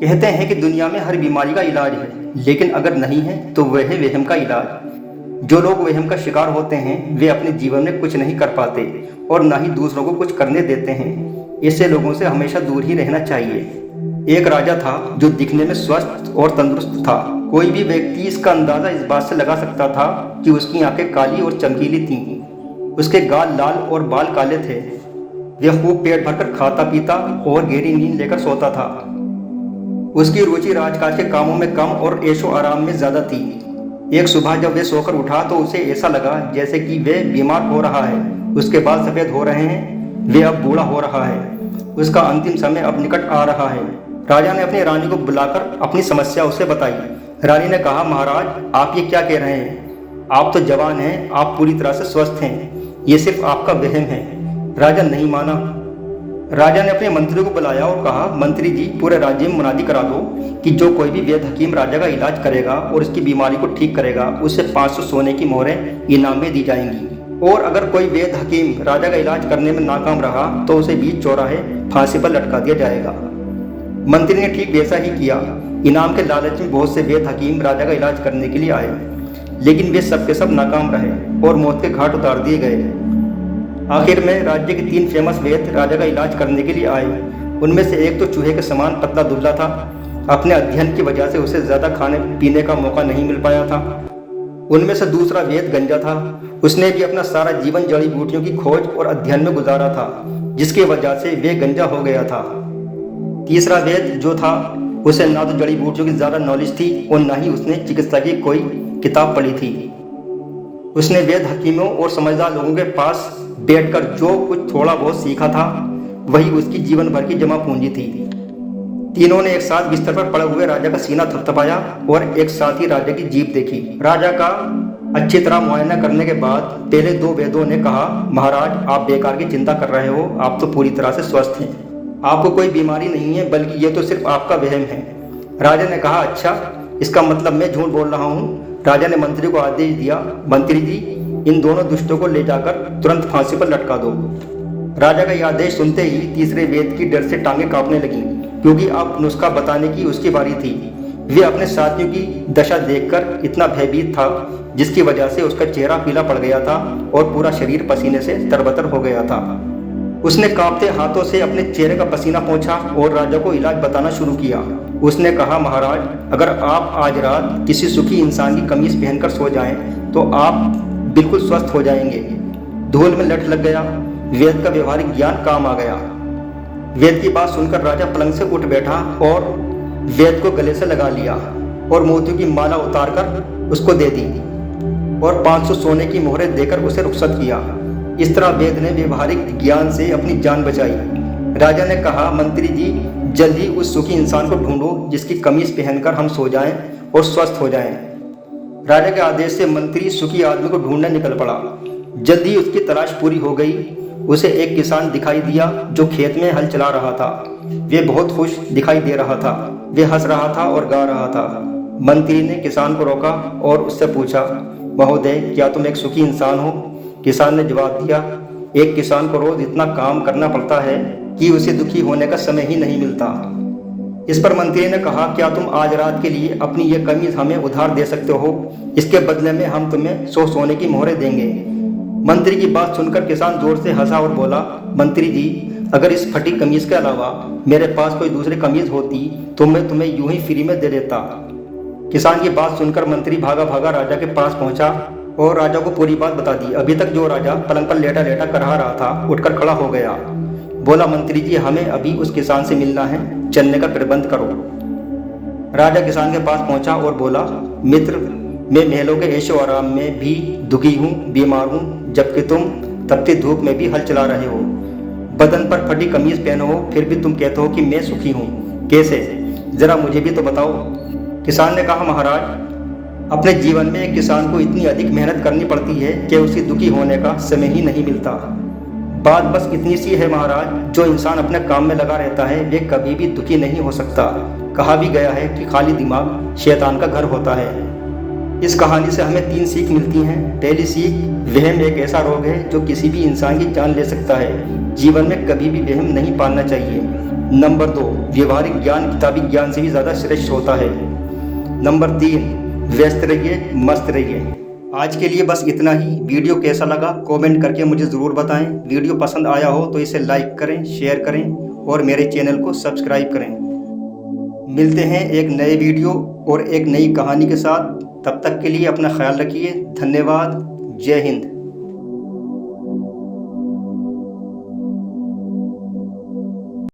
कहते हैं कि दुनिया में हर बीमारी का इलाज है, लेकिन अगर नहीं है तो वह है वहम का इलाज। जो लोग वहम का शिकार होते हैं वे अपने जीवन में कुछ नहीं कर पाते और ना ही दूसरों को कुछ करने देते हैं। ऐसे लोगों से हमेशा दूर ही रहना चाहिए। एक राजा था जो दिखने में स्वस्थ और तंदुरुस्त था। कोई भी व्यक्ति इसका अंदाजा इस बात से लगा सकता था कि उसकी आंखें काली और चमकीली थीं, उसके गाल लाल और बाल काले थे। वह खूब पेट भरकर खाता पीता और गहरी नींद लेकर सोता था। उसकी रुचि राजकाज के कामों में कम और ऐशो आराम में ज्यादा थी। एक सुबह जब वह सोकर उठा तो उसे ऐसा लगा जैसे कि वह बीमार हो रहा है। उसके बाल सफेद हो रहे हैं, वह अब बूढ़ा हो रहा है, उसका अंतिम समय अब निकट आ रहा है। राजा ने अपनी रानी को बुलाकर अपनी समस्या उसे बताई। रानी ने कहा, महाराज आप ये क्या कह रहे हैं? आप तो जवान हैं, आप पूरी तरह से स्वस्थ हैं, ये सिर्फ आपका वहम है। राजा नहीं माना। राजा ने अपने मंत्री को बुलाया और कहा, मंत्री जी पूरे राज्य में मुनादी करा दो कि जो कोई भी वैद्य हकीम राजा का इलाज करेगा और उसकी बीमारी को ठीक करेगा उसे 500 सोने की मोहरें इनाम में दी जाएंगी, और अगर कोई वैद्य हकीम राजा का इलाज करने में नाकाम रहा तो उसे बीच चौराहे फांसी पर लटका दिया जाएगा। मंत्री ने ठीक वैसा ही किया। इनाम के लालच में बहुत से वैद्य हकीम राजा का इलाज करने के लिए आए, लेकिन वे सब के सब नाकाम रहे और मौत के घाट उतार दिए गए। आखिर में राज्य के 3 फेमस वैद्य राजा का इलाज करने के लिए आए। उनमें से एक तो चूहे के समान पतला दुबला था। अपने अध्ययन की वजह से उसे ज्यादा खाने पीने का मौका नहीं मिल पाया था। उनमें से दूसरा वैद्य गंजा था। उसने भी अपना सारा जीवन जड़ी बूटियों की खोज और अध्ययन में गुजारा था, जिसकी वजह से वे गंजा हो गया था। तीसरा वैद्य जो था उसे ना तो जड़ी बूटियों की ज्यादा नॉलेज थी और ना ही उसने चिकित्सा की कोई किताब पढ़ी थी। उसने वैद्य हकीमों और समझदार लोगों के पास बैठकर जो कुछ थोड़ा बहुत सीखा था वही उसकी जीवन भर की जमा पूंजी थी। तीनों ने एक साथ बिस्तर पर पड़े हुए राजा का सीना थपथपाया और एक साथ ही राजा की जीभ देखी। राजा का अच्छी तरह मुआयना करने के बाद पहले 2 वैद्यों ने कहा, महाराज आप बेकार की चिंता कर रहे हो, आप तो पूरी तरह से स्वस्थ हैं, आपको कोई बीमारी नहीं है, बल्कि ये तो सिर्फ आपका वहम है। राजा ने कहा, अच्छा इसका मतलब मैं झूठ बोल रहा हूँ? राजा ने मंत्री को आदेश दिया, मंत्री जी इन दोनों दुष्टों को ले जाकर तुरंत फांसी पर लटका दो। राजा का यह आदेश सुनते ही तीसरे वैद्य की डर से टांगें कांपने लगीं, क्योंकि अब नुस्खा बताने की उसकी बारी थी। वे अपने साथियों की दशा देखकर इतना भयभीत था जिसकी वजह से उसका चेहरा पीला पड़ गया था और पूरा शरीर पसीने से तरबतर हो गया था। उसने कांपते हाथों से अपने चेहरे का पसीना पोंछा और राजा को इलाज बताना शुरू किया। उसने कहा, महाराज अगर आप आज रात किसी सुखी इंसान की कमीज पहनकर सो जाएं तो आप बिल्कुल स्वस्थ हो जाएंगे। धूल में लट लग गया। वेद का व्यवहारिक ज्ञान काम आ गया। वेद की बात सुनकर राजा पलंग से उठ बैठा और वेद को गले से लगा लिया और मोतियों की माला उतारकर उसको दे दी और 500 सोने की मोहरें देकर उसे रुखसत किया। इस तरह वेद ने व्यवहारिक ज्ञान से अपनी जान बचाई। राजा ने कहा, मंत्री जी जल्द ही उस सुखी इंसान को ढूंढो जिसकी कमीज पहनकर हम सो जाएं और स्वस्थ हो जाएं। राजा के आदेश से मंत्री सुखी आदमी को ढूंढने निकल पड़ा। जल्द ही उसकी तलाश पूरी हो गई। उसे एक किसान दिखाई दिया जो खेत में हल चला रहा था। वे बहुत खुश दिखाई दे रहा था। वे हंस रहा था और गा रहा था। मंत्री ने किसान को रोका और उससे पूछा, महोदय क्या तुम एक सुखी इंसान हो? किसान ने जवाब दिया, एक किसान को रोज इतना काम करना पड़ता है कि उसे दुखी होने का समय ही नहीं मिलता। इस पर मंत्री ने कहा, क्या तुम आज रात के लिए अपनी ये कमीज हमें उधार दे सकते हो? इसके बदले में हम तुम्हें 100 सोने की मोहरें देंगे। मंत्री की बात सुनकर किसान जोर से हंसा और बोला, मंत्री जी अगर इस फटी कमीज के अलावा मेरे पास कोई दूसरी कमीज होती तो मैं तुम्हें यूं ही फ्री में दे देता। किसान की बात सुनकर मंत्री भागा भागा राजा के पास पहुंचा और राजा को पूरी बात बता दी। अभी तक जो राजा पलंग पर लेटा लेटा करहा रहा था उठकर खड़ा हो गया। बोला, मंत्री जी हमें अभी उस किसान से मिलना है, चलने का प्रबंध करो। राजा किसान के पास पहुंचा और बोला, मित्र मैं महलों के ऐशो आराम में भी दुखी हूँ, बीमार हूँ, जबकि तुम तपती धूप में भी हल चला रहे हो। बदन पर फटी कमीज पहनो हो फिर भी तुम कहते हो कि मैं सुखी हूँ, कैसे? जरा मुझे भी तो बताओ। किसान ने कहा, महाराज अपने जीवन में एक किसान को इतनी अधिक मेहनत करनी पड़ती है कि उसे दुखी होने का समय ही नहीं मिलता। बात बस इतनी सी है महाराज, जो इंसान अपने काम में लगा रहता है वे कभी भी दुखी नहीं हो सकता। कहा भी गया है कि खाली दिमाग शैतान का घर होता है। इस कहानी से हमें 3 सीख मिलती हैं। पहली सीख, वहम एक ऐसा रोग है जो किसी भी इंसान की जान ले सकता है। जीवन में कभी भी वहम नहीं पालना चाहिए। नंबर 2, व्यवहारिक ज्ञान किताबी ज्ञान से भी ज़्यादा श्रेष्ठ होता है। नंबर 3, व्यस्त रहिए, मस्त रहिए। आज के लिए बस इतना ही। वीडियो कैसा लगा कमेंट करके मुझे ज़रूर बताएं। वीडियो पसंद आया हो तो इसे लाइक करें, शेयर करें और मेरे चैनल को सब्सक्राइब करें। मिलते हैं एक नए वीडियो और एक नई कहानी के साथ। तब तक के लिए अपना ख्याल रखिए। धन्यवाद। जय हिंद।